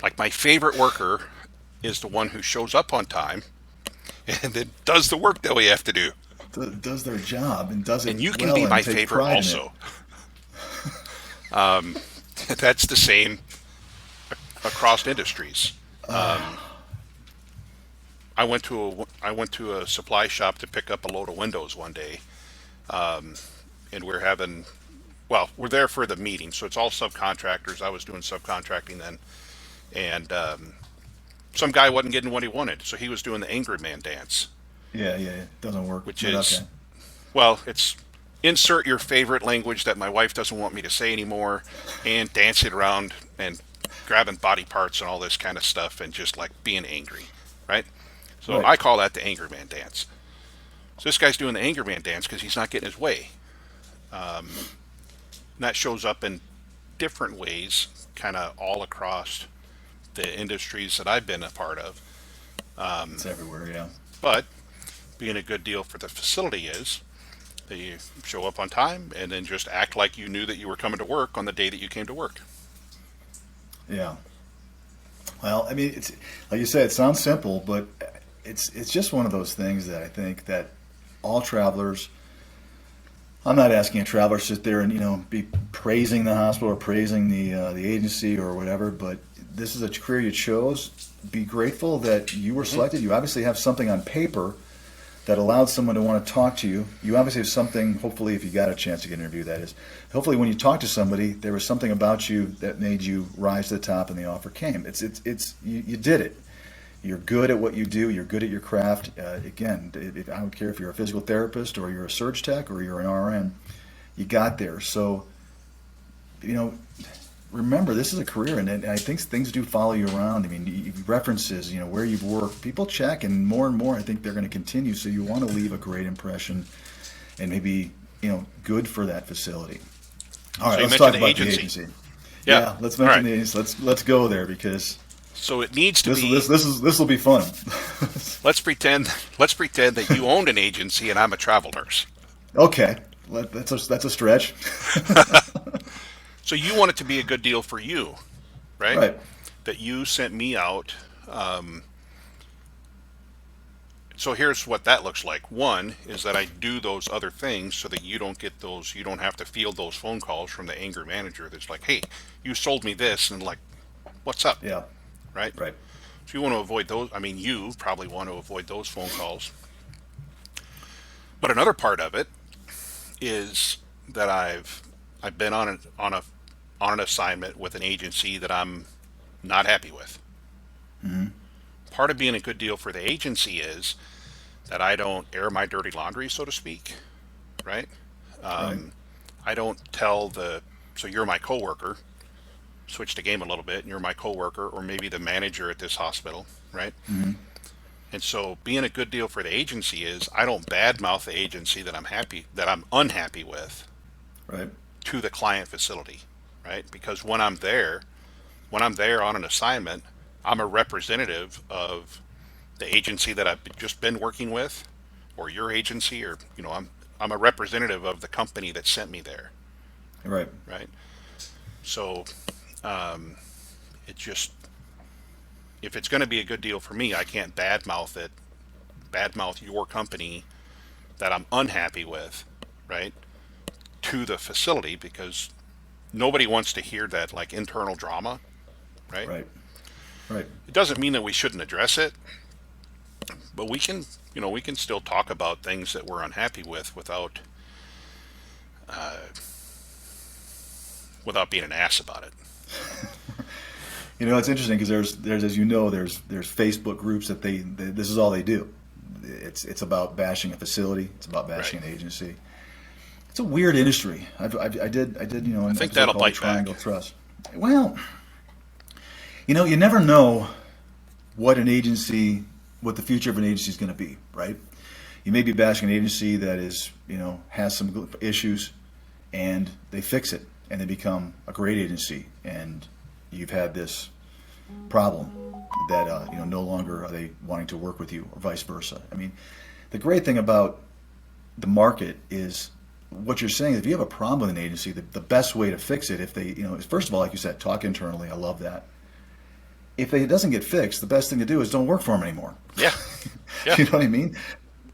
Like, my favorite worker is the one who shows up on time and then does the work that we have to do.
Does their job and does it
And you can
well
be
and
my
take
favorite
pride in
also. That's the same across industries. I went to a supply shop to pick up a load of windows one day, and we're there for the meeting, so it's all subcontractors. I was doing subcontracting then, and some guy wasn't getting what he wanted, so he was doing the angry man dance.
Yeah, it doesn't work.
Which
but
is,
okay.
well, it's insert your favorite language that my wife doesn't want me to say anymore, and dancing around and grabbing body parts and all this kind of stuff, and just like being angry, right? So
Right.
I call that the angry man dance. So this guy's doing the angry man dance because he's not getting his way. And that shows up in different ways, kind of all across the industries that I've been a part of.
It's everywhere. Yeah.
But being a good deal for the facility is that you show up on time and then just act like you knew that you were coming to work on the day that you came to work.
Yeah. Well, I mean, it's like you said, it sounds simple, but it's just one of those things that I think that all travelers. I'm not asking a traveler to sit there and be praising the hospital or praising the agency or whatever, but this is a career you chose. Be grateful that you were selected. You obviously have something on paper that allowed someone to want to talk to you. You obviously have something, hopefully, if you got a chance to get an interview, that is. Hopefully, when you talk to somebody, there was something about you that made you rise to the top and the offer came. You did it. You're good at what you do. You're good at your craft. Again, I don't care if you're a physical therapist or you're a surge tech or you're an RN. You got there. So, remember, this is a career, and I think things do follow you around. I mean, references, where you've worked, people check, and more, I think they're going to continue. So you want to leave a great impression, and maybe good for that facility. All right,
So you
let's talk
mentioned
about
the
the
agency.
agency.
Yeah.
Let's
All
mention
right.
the agency. Let's go there because
So it needs to
this
be.
this will be fun.
Let's pretend that you owned an agency and I'm a travel nurse.
Okay, that's a stretch.
So you want it to be a good deal for you, right?
Right.
That you sent me out. So here's what that looks like. One is that I do those other things so that you don't have to field those phone calls from the angry manager that's like, hey, you sold me this, and like, what's up?
Yeah.
Right?
Right.
So you want to avoid those. I mean, you probably want to avoid those phone calls. But another part of it is that I've been on an assignment with an agency that I'm not happy with.
Mm-hmm.
Part of being a good deal for the agency is that I don't air my dirty laundry, so to speak, right?
Right.
I don't tell so you're my coworker, switch the game a little bit, and you're my coworker, or maybe the manager at this hospital, right?
Mm-hmm.
And so being a good deal for the agency is I don't badmouth the agency that I'm unhappy with
Right.
to the client facility, right? Because when I'm there on an assignment, I'm a representative of the agency that I've just been working with, or your agency, or I'm a representative of the company that sent me there,
Right.
right? So it just, if it's going to be a good deal for me, I can't badmouth your company that I'm unhappy with, right, to the facility, because nobody wants to hear that like internal drama, right?
Right. Right.
It doesn't mean that we shouldn't address it, but we can still talk about things that we're unhappy with without being an ass about it.
It's interesting because there's as you know there's Facebook groups that they this is all they do. It's about bashing a facility. It's about
Right.
bashing an agency. It's a weird industry. I did
I
an
think
episode
that'll
called
bite back.
Triangle Trust. Well, you never know what an agency, what the future of an agency is going to be, right? You may be bashing an agency that is, has some issues, and they fix it, and they become a great agency, and you've had this problem that no longer are they wanting to work with you, or vice versa. I mean, the great thing about the market is what you're saying. If you have a problem with an agency, the best way to fix it, if they, is first of all, like you said, talk internally. I love that. If it doesn't get fixed, the best thing to do is don't work for them anymore.
Yeah. Yeah.
You know what I mean?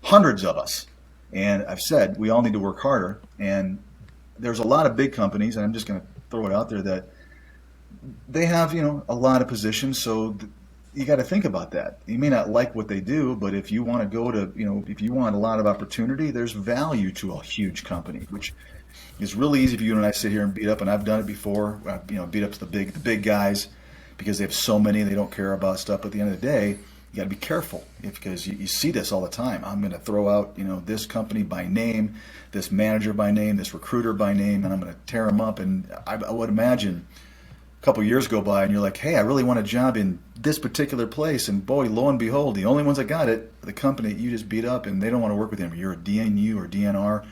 Hundreds of us. And I've said we all need to work harder. And there's a lot of big companies, and I'm just going to throw it out there, that they have, a lot of positions. So you got to think about that. You may not like what they do, but if you want to go to, if you want a lot of opportunity, there's value to a huge company, which is really easy for you and I sit here and beat up. And I've done it before. Beat up to the big guys because they have so many, they don't care about stuff. But at the end of the day, you got to be careful because you see this all the time. I'm going to throw out, this company by name, this manager by name, this recruiter by name, and I'm going to tear them up. And I would imagine a couple years go by and you're like, hey, I really want a job in this particular place. And boy, lo and behold, the only ones that got it, the company that you just beat up, and they don't want to work with them. You're a DNU or DNR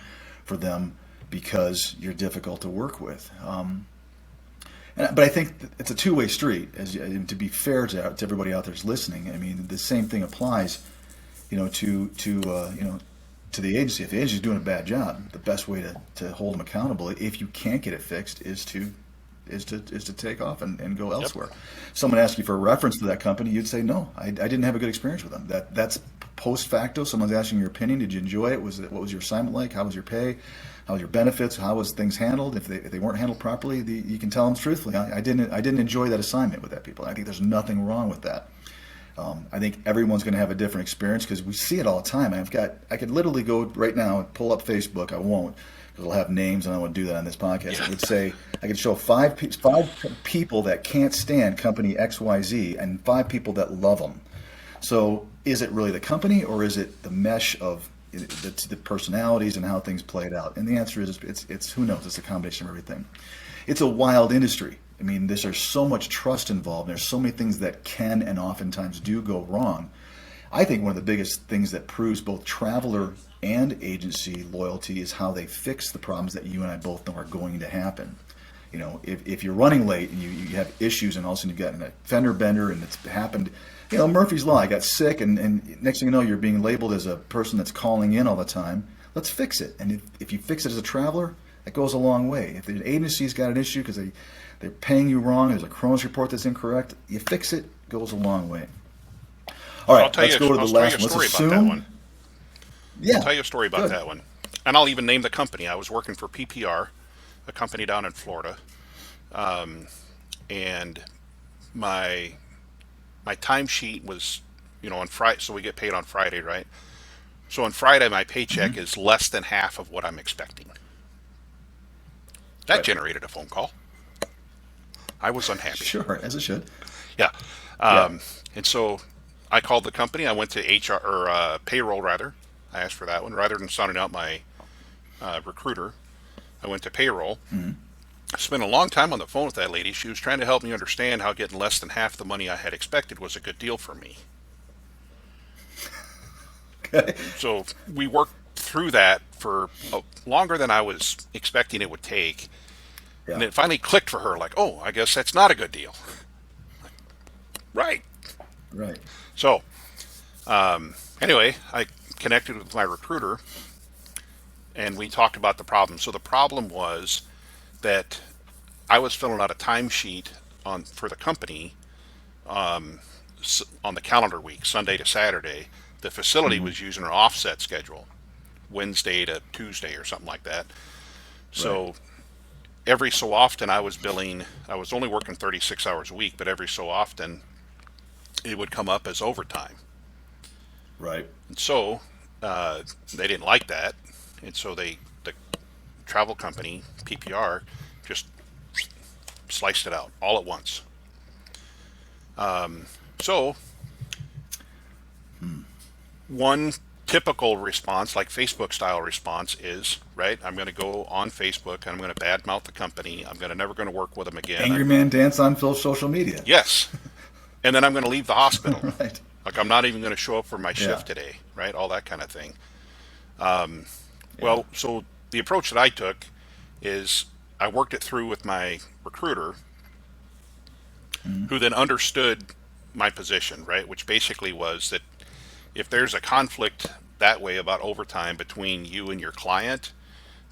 for them because you're difficult to work with. But I think it's a two-way street. To be fair to everybody out there who's listening, I mean, the same thing applies, to the agency. If the agency is doing a bad job, the best way to hold them accountable, if you can't get it fixed, is to take off and go
Yep.
elsewhere. Someone asks you for a reference to that company, you'd say no, I didn't have a good experience with them. That's post facto. Someone's asking your opinion. Did you enjoy it? What was your assignment like? How was your pay? How was your benefits? How was things handled? If they weren't handled properly, you can tell them truthfully. I didn't enjoy that assignment with that people. I think there's nothing wrong with that. I think everyone's going to have a different experience because we see it all the time. I could literally go right now and pull up Facebook. I won't because it'll have names, and I won't do that on this podcast.
Yeah.
I would say I could show five people that can't stand company XYZ and 5 people that love them. So is it really the company, or is it the mesh of the personalities and how things played out? And the answer is it's who knows. It's a combination of everything. It's a wild industry. I mean, there's so much trust involved. There's so many things that can and oftentimes do go wrong. I think one of the biggest things that proves both traveler and agency loyalty is how they fix the problems that you and I both know are going to happen. If you're running late and you have issues and all of a sudden you've got a fender bender and it's happened, Murphy's Law, I got sick and next thing you know, you're being labeled as a person that's calling in all the time. Let's fix it. And if you fix it as a traveler, that goes a long way. If the agency's got an issue because they're paying you wrong, there's a Kronos report that's incorrect, you fix it, goes a long way. All right, let's go to the last one. Let's
About that one.
Yeah,
I'll tell you a story about
good.
that one. And I'll even name the company. I was working for PPR, a company down in Florida. And my timesheet was, on Friday, so we get paid on Friday, right? So on Friday, my paycheck is less than half of what I'm expecting. That
Right.
generated a phone call. I was unhappy.
Sure, as it should.
Yeah.
Yeah.
And so I called the company. I went to HR or payroll rather. I asked for that one rather than sounding out my recruiter. I went to payroll. I spent a long time on the phone with that lady. She was trying to help me understand how getting less than half the money I had expected was a good deal for me.
Okay.
So we worked through that for longer than I was expecting it would take. And
Yeah.
it finally clicked for her, like, oh, I guess that's not a good deal. Right.
Right.
So, anyway, I connected with my recruiter and we talked about the problem. So the problem was that I was filling out a timesheet for the company on the calendar week, Sunday to Saturday. The facility was using an offset schedule, Wednesday to Tuesday or something like that. So
Right.
every so often I was billing, I was only working 36 hours a week, but every so often it would come up as overtime.
Right.
And so they didn't like that, and so the travel company PPR just sliced it out all at once. So one typical response, like Facebook style response, is right. I'm going to go on Facebook and I'm going to badmouth the company. I'm going to never going to work with them again.
Angry man dance on social media.
Yes, and then I'm going to leave the hospital.
Right.
Like I'm not even going to show up for my
Yeah.
shift today, right? All that kind of thing.
Yeah.
Well, so the approach that I took is I worked it through with my recruiter,
Mhm.
who then understood my position, right? Which basically was that if there's a conflict that way about overtime between you and your client,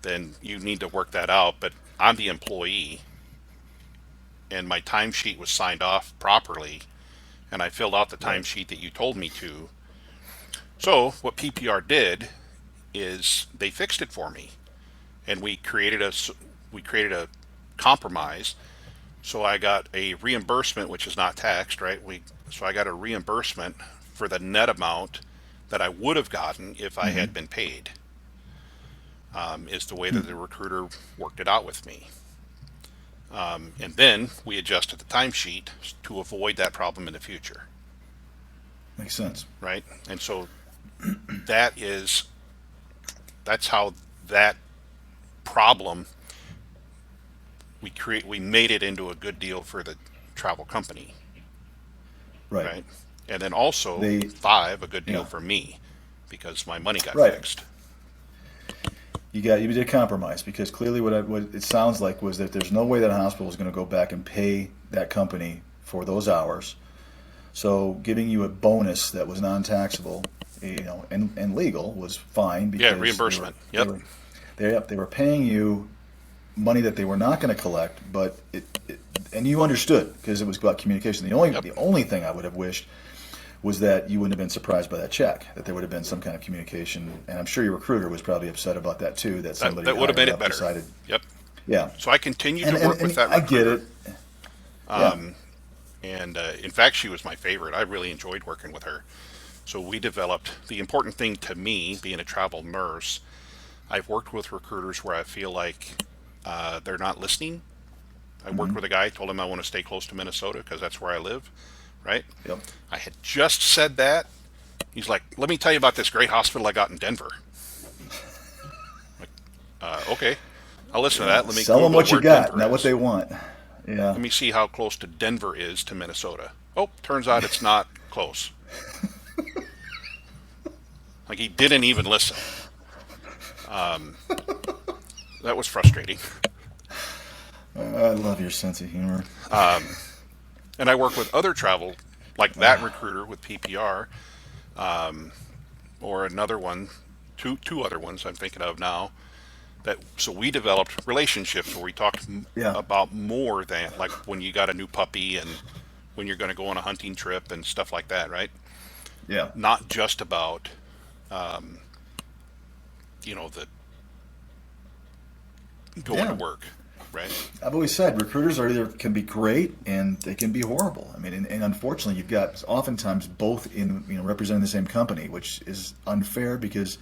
then you need to work that out. But I'm the employee, and my timesheet was signed off properly, and I filled out the
Right.
timesheet that you told me to. So what PPR did is they fixed it for me, and we created a compromise. So I got a reimbursement, which is not taxed, right? So I got a reimbursement for the net amount that I would have gotten if I
Hmm.
had been paid. Is the way that
Hmm.
the recruiter worked it out with me. And then we adjusted the timesheet to avoid that problem in the future,
Makes sense.
right? And so that is that's how that problem we made it into a good deal for the travel company,
Right.
right? And then also
They.
five, a good deal
Yeah.
for me because my money got
Right.
fixed.
You did compromise because clearly what it sounds like was that there's no way that a hospital is going to go back and pay that company for those hours. So giving you a bonus that was non-taxable, and legal was fine
Yeah,
because
reimbursement.
they
Yep.
were they were paying you money that they were not going to collect, but and you understood because it was about communication.
Yep.
The only thing I would have wished was that you wouldn't have been surprised by that check, that there would have been some kind of communication. And I'm sure your recruiter was probably upset about that too, that
That
somebody
that would have made
higher
it
up
better.
decided,
Yep.
yeah.
So I continued
And,
to
and,
work with
and
that
I get
recruiter.
it. Yeah.
Um, and in fact, she was my favorite. I really enjoyed working with her. So we developed the important thing to me, being a travel nurse. I've worked with recruiters where I feel like they're not listening. I worked
Hmm.
with a guy, told him I want to stay close to Minnesota because that's where I live, right?
Yep.
I had just said that. He's like, let me tell you about this great hospital I got in Denver. Like, okay, I'll listen to
Yeah.
that. Let me
Sell them
Google
what you
where
got,
Denver
not what
is.
they want. Yeah.
Let me see how close to Denver is to Minnesota. Oh, turns out it's not close. Like he didn't even listen. That was frustrating.
I love your sense of humor.
And I work with other travel, like that recruiter with PPR, or another one, two other ones I'm thinking of now. That so we developed relationships where we talked
Yeah.
about more than like when you got a new puppy and when you're going to go on a hunting trip and stuff like that, right?
Yeah.
Not just about the going to
Yeah.
work, right?
I've always said recruiters are either can be great and they can be horrible. I mean, and unfortunately, you've got oftentimes both in representing the same company, which is unfair because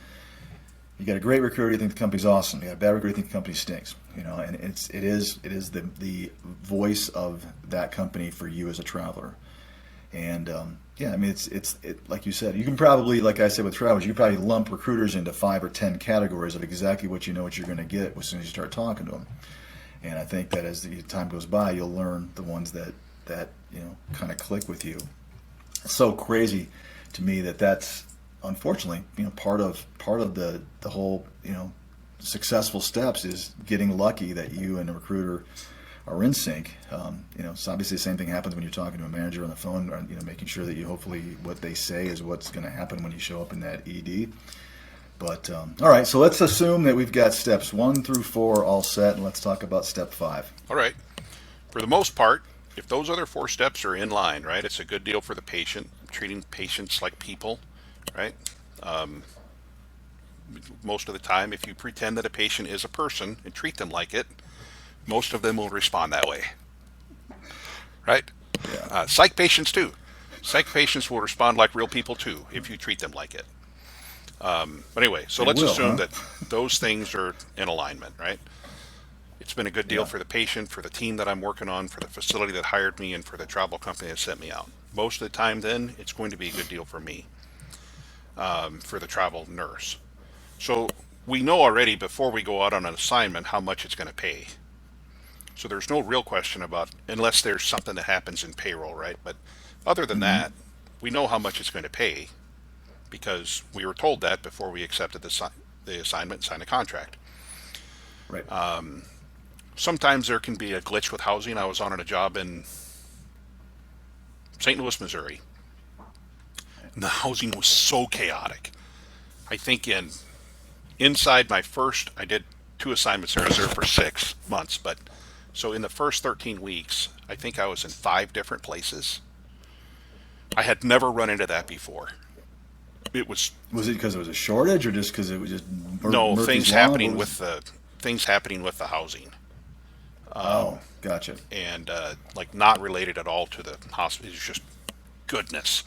you got a great recruiter, you think the company's awesome. You got a bad recruiter, you think the company stinks. And it is the voice of that company for you as a traveler. And yeah, I mean, it like you said, you can probably, like I said with travelers, you can probably lump recruiters into 5 or 10 categories of exactly what you know what you're going to get as soon as you start talking to them. And I think that as the time goes by, you'll learn the ones that kind of click with you. It's so crazy to me that's unfortunately part of the whole successful steps is getting lucky that you and the recruiter are in sync. So obviously the same thing happens when you're talking to a manager on the phone, or making sure that you hopefully what they say is what's going to happen when you show up in that ED. But all right, so let's assume that we've got steps 1 through 4 all set, and let's talk about step 5.
All right. For the most part, if those other four steps are in line, right, it's a good deal for the patient, treating patients like people, right? Most of the time, if you pretend that a patient is a person and treat them like it, most of them will respond that way, right?
Yeah.
Psych patients too. Psych patients will respond like real people too if you treat them like it. But anyway, so
They
let's
will,
assume
huh?
that those things are in alignment, right? It's been a good deal
Yeah.
for the patient, for the team that I'm working on, for the facility that hired me, and for the travel company that sent me out. Most of the time, then, it's going to be a good deal for me, for the travel nurse. So we know already before we go out on an assignment how much it's going to pay. So there's no real question about, unless there's something that happens in payroll, right? But other than
Hmm.
that, we know how much it's going to pay because we were told that before we accepted the assignment and signed the contract.
Right.
Sometimes there can be a glitch with housing. I was on a job in St. Louis, Missouri, and the housing was so chaotic. I think inside my first, I did 2 assignments there. I was there for 6 months, but so in the first 13 weeks, I think I was in 5 different places. I had never run into that before. It was
Was it because there was a shortage, or just because it was just
no
Murphy's Law? What was?
things happening with the housing,
Oh, gotcha.
and like not related at all to the hospital. It's just goodness.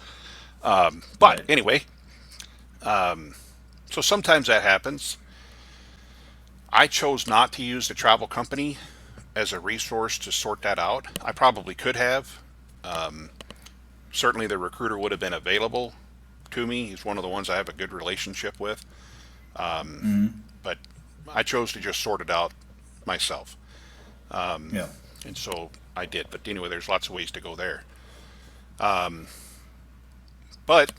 But
Right.
anyway, so sometimes that happens. I chose not to use the travel company as a resource to sort that out. I probably could have. Certainly, the recruiter would have been available to me. He's one of the ones I have a good relationship with.
Hmm.
But I chose to just sort it out myself.
Yeah.
And so I did. But anyway, there's lots of ways to go there. But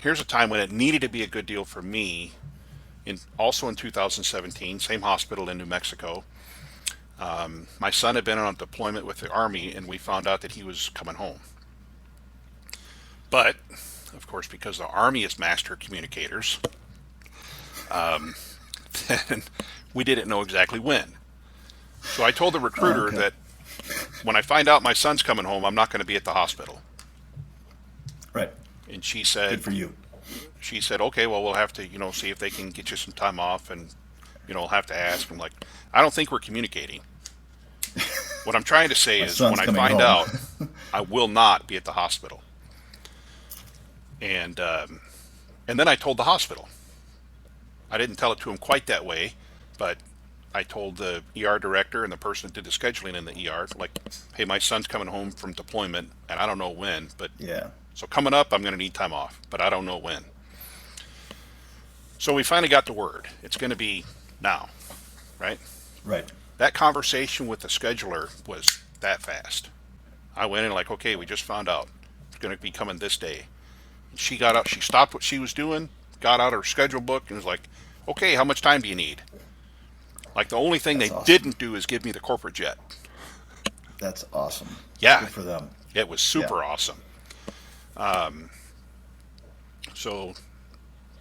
here's a time when it needed to be a good deal for me. Also in 2017, same hospital in New Mexico. My son had been on deployment with the Army, and we found out that he was coming home. But, of course, because the Army is master communicators, then we didn't know exactly when. So I told the
Oh,
recruiter
okay.
that when I find out my son's coming home, I'm not going to be at the hospital.
Right.
And
Good for you.
she said, okay, well, we'll have to, see if they can get you some time off, and, we'll have to ask. I'm like, I don't think we're communicating. What I'm trying to say
My
is when
son's
I
coming
find
home.
out, I will not be at the hospital. And, um, and then I told the hospital. I didn't tell it to him quite that way, but I told the ER director and the person that did the scheduling in the ER, like, hey, my son's coming home from deployment, and I don't know when, but
Yeah.
so coming up, I'm going to need time off, but I don't know when. So we finally got the word. It's going to be now, right?
Right.
That conversation with the scheduler was that fast. I went in like, okay, we just found out it's going to be coming this day. And she got up, she stopped what she was doing, got out her schedule book, and was like, okay, how much time do you need? Like the only thing
That's
they
awesome.
didn't do is give me the corporate jet.
That's awesome.
Yeah,
Good for them.
it was
Yeah.
super awesome. So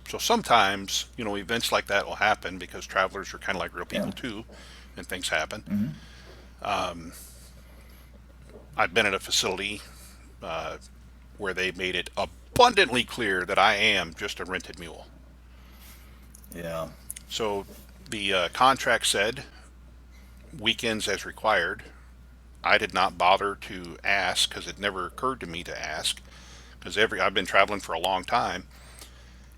so sometimes, events like that will happen because travelers are kind of like real
Yeah.
people too, and things happen.
Hmm.
I've been at a facility where they made it abundantly clear that I am just a rented mule.
Yeah.
So the contract said weekends as required. I did not bother to ask because it never occurred to me to ask because I've been traveling for a long time,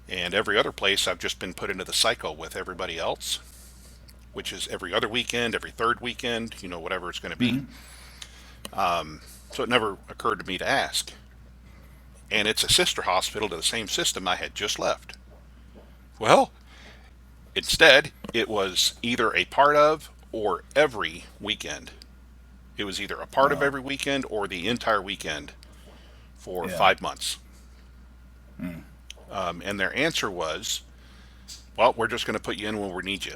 and every other place I've just been put into the cycle with everybody else, which is every other weekend, every third weekend, whatever it's going to be.
Hmm.
So it never occurred to me to ask. And it's a sister hospital to the same system I had just left. Well, instead, it was either a part of or every weekend. It was either a part of
Wow.
every weekend or the entire weekend for
Yeah.
5 months.
Mm.
And their answer was, well, we're just going to put you in when we need you.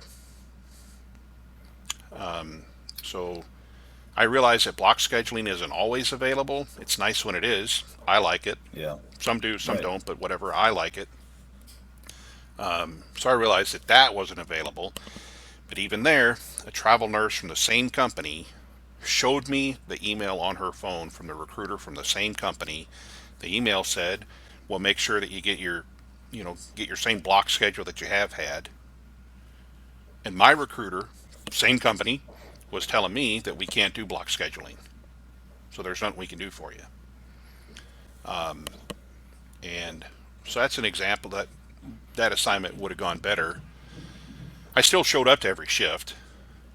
So I realize that block scheduling isn't always available. It's nice when it is. I like it.
Yeah.
Some do, some
Right.
don't, but whatever. I like it. So I realized that that wasn't available. But even there, a travel nurse from the same company showed me the email on her phone from the recruiter from the same company. The email said, "Well, make sure that you get your same block schedule that you have had." And my recruiter, same company, was telling me that we can't do block scheduling. So there's nothing we can do for you. And so that's an example that that assignment would have gone better. I still showed up to every shift,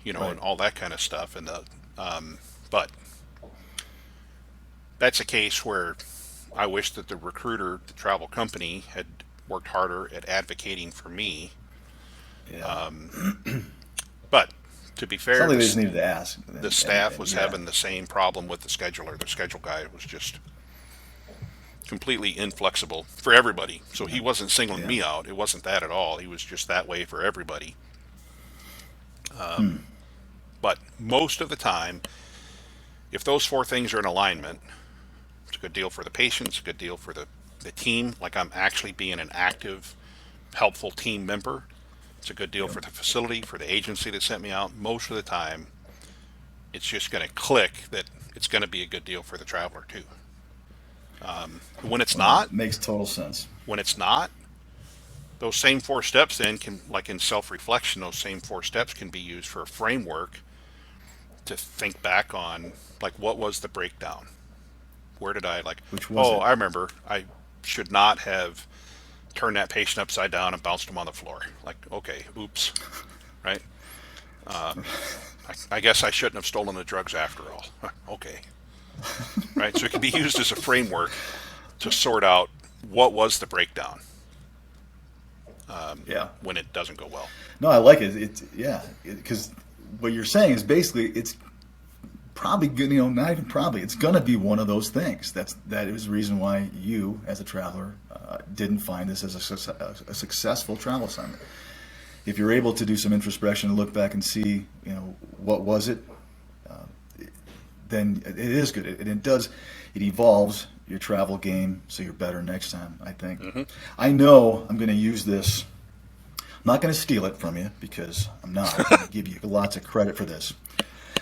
Right.
and all that kind of stuff. But that's a case where I wish that the recruiter, the travel company, had worked harder at advocating for me.
Yeah.
But to be fair,
Something they just needed to ask.
the staff
And
was
yeah.
having the same problem with the scheduler. The schedule guy was just completely inflexible for everybody. So he wasn't singling
Yeah.
me out. It wasn't that at all. He was just that way for everybody.
Hmm.
But most of the time, if those four things are in alignment, it's a good deal for the patients, a good deal for the team. Like I'm actually being an active, helpful team member. It's a good deal
Yep.
for the facility, for the agency that sent me out. Most of the time, it's just going to click that it's going to be a good deal for the traveler too. When it's
Well,
not,
makes total sense.
when it's not, those same four steps then can, like in self-reflection, those same four steps can be used for a framework to think back on, like, what was the breakdown? Where did I, like,
Which was
oh,
it?
I remember I should not have turned that patient upside down and bounced him on the floor. Like, okay, oops, right? I guess I shouldn't have stolen the drugs after all. Okay, right? So it can be used as a framework to sort out what was the breakdown
Yeah.
when it doesn't go well.
No, I like it. It's yeah, because what you're saying is basically it's probably good. Not even probably. It's gonna be one of those things. That is the reason why you, as a traveler, didn't find this as a successful travel assignment. If you're able to do some introspection and look back and see, what was it, then it is good. It does. It evolves your travel game, so you're better next time. I think.
Mm-hmm.
I know I'm going to use this. I'm not going to steal it from you because I'm not. I'm going to give you lots of credit for this.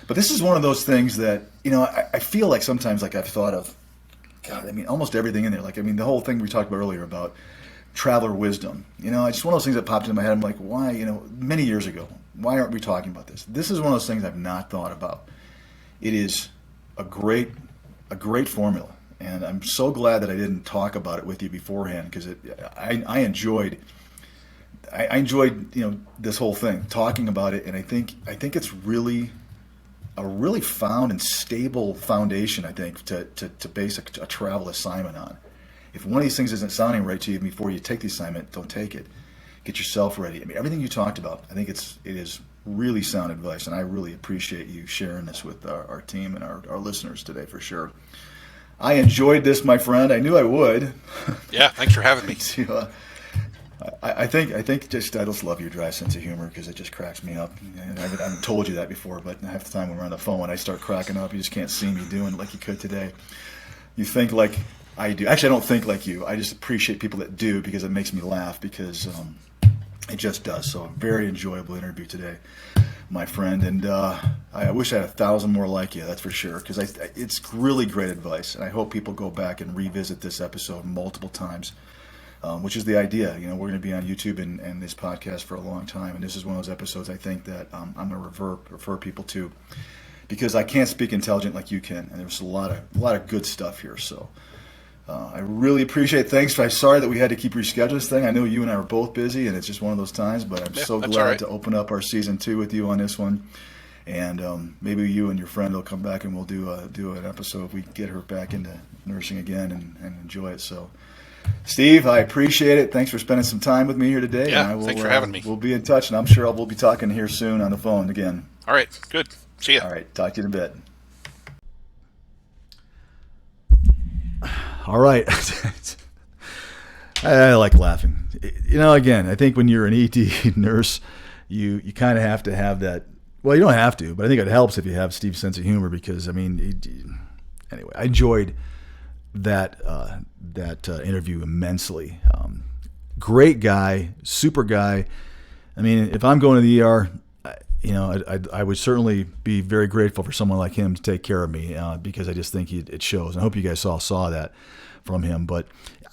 But this is one of those things that I feel like sometimes like I've thought of. God, I mean, almost everything in there. Like, I mean, the whole thing we talked about earlier about traveler wisdom. It's just one of those things that popped into my head. I'm like, why? Many years ago, why aren't we talking about this? This is one of those things I've not thought about. It is a great formula, and I'm so glad that I didn't talk about it with you beforehand because I enjoyed. I enjoyed this whole thing talking about it, and I think it's really a really found and stable foundation. I think to base a travel assignment on. If one of these things isn't sounding right to you before you take the assignment, don't take it. Get yourself ready. I mean, everything you talked about, I think it is really sound advice, and I really appreciate you sharing this with our team and our listeners today for sure. I enjoyed this, my friend. I knew I would.
Yeah, thanks for having me.
I think just I just love your dry sense of humor because it just cracks me up. And I haven't told you that before, but half the time when we're on the phone, when I start cracking up, you just can't see me doing it like you could today. You think like I do. Actually, I don't think like you. I just appreciate people that do because it makes me laugh because it just does. So a very enjoyable interview today, my friend. And I wish I had 1,000 more like you, that's for sure, because it's really great advice. And I hope people go back and revisit this episode multiple times, which is the idea. We're going to be on YouTube and this podcast for a long time. And this is one of those episodes I think that I'm going to refer people to because I can't speak intelligent like you can. And there's a lot of good stuff here. So I really appreciate it. Thanks. I'm sorry that we had to keep rescheduling this thing. I know you and I were both busy, and it's just one of those times, but I'm
Yeah,
so
that's all
glad
right.
to open up our season 2 with you on this one. And maybe you and your friend will come back and we'll do an episode if we get her back into nursing again and enjoy it. So, Steve, I appreciate it. Thanks for spending some time with me here today.
Yeah,
and I will,
thanks for having me.
We'll be in touch, and I'm sure we'll be talking here soon on the phone again.
All right, good. See ya.
All right, talk to you in a bit. All right. I like laughing. Again, I think when you're an ED nurse, you kind of have to have that. Well, you don't have to, but I think it helps if you have Steve's sense of humor because, anyway, I enjoyed that interview immensely. Great guy, super guy. I mean, if I'm going to the ER, I would certainly be very grateful for someone like him to take care of me because I just think it shows. I hope you guys saw that from him. But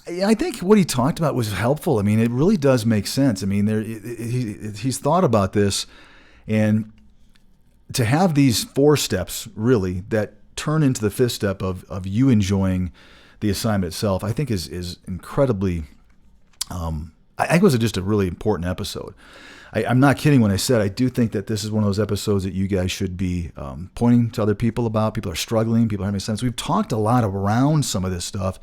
I think what he talked about was helpful. I mean, it really does make sense. I mean, he's thought about this, and to have these 4 steps really that turn into the 5th step of you enjoying the assignment itself, I think is incredibly. I think it was just a really important episode. I'm not kidding when I said I do think that this is one of those episodes that you guys should be pointing to other people about. People are struggling. People are having sense. We've talked a lot around some of this stuff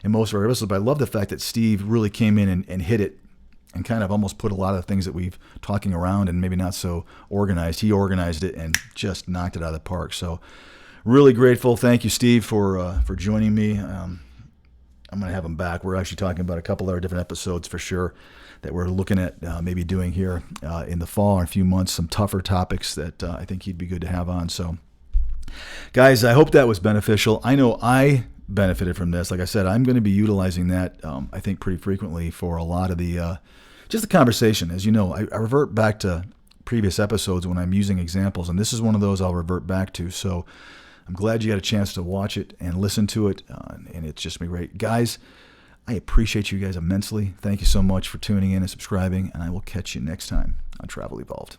in most of our episodes, but I love the fact that Steve really came in and hit it and kind of almost put a lot of the things that we've talking around and maybe not so organized. He organized it and just knocked it out of the park. So really grateful. Thank you, Steve, for joining me. I'm going to have him back. We're actually talking about a couple other different episodes for sure that we're looking at maybe doing here in the fall or a few months, some tougher topics that I think he'd be good to have on. So, guys, I hope that was beneficial. I know I benefited from this. Like I said, I'm going to be utilizing that, I think, pretty frequently for a lot of the just the conversation. As you know, I revert back to previous episodes when I'm using examples, and this is one of those I'll revert back to. So I'm glad you got a chance to watch it and listen to it, and it's just been great. Guys, I appreciate you guys immensely. Thank you so much for tuning in and subscribing, and I will catch you next time on Travel Evolved.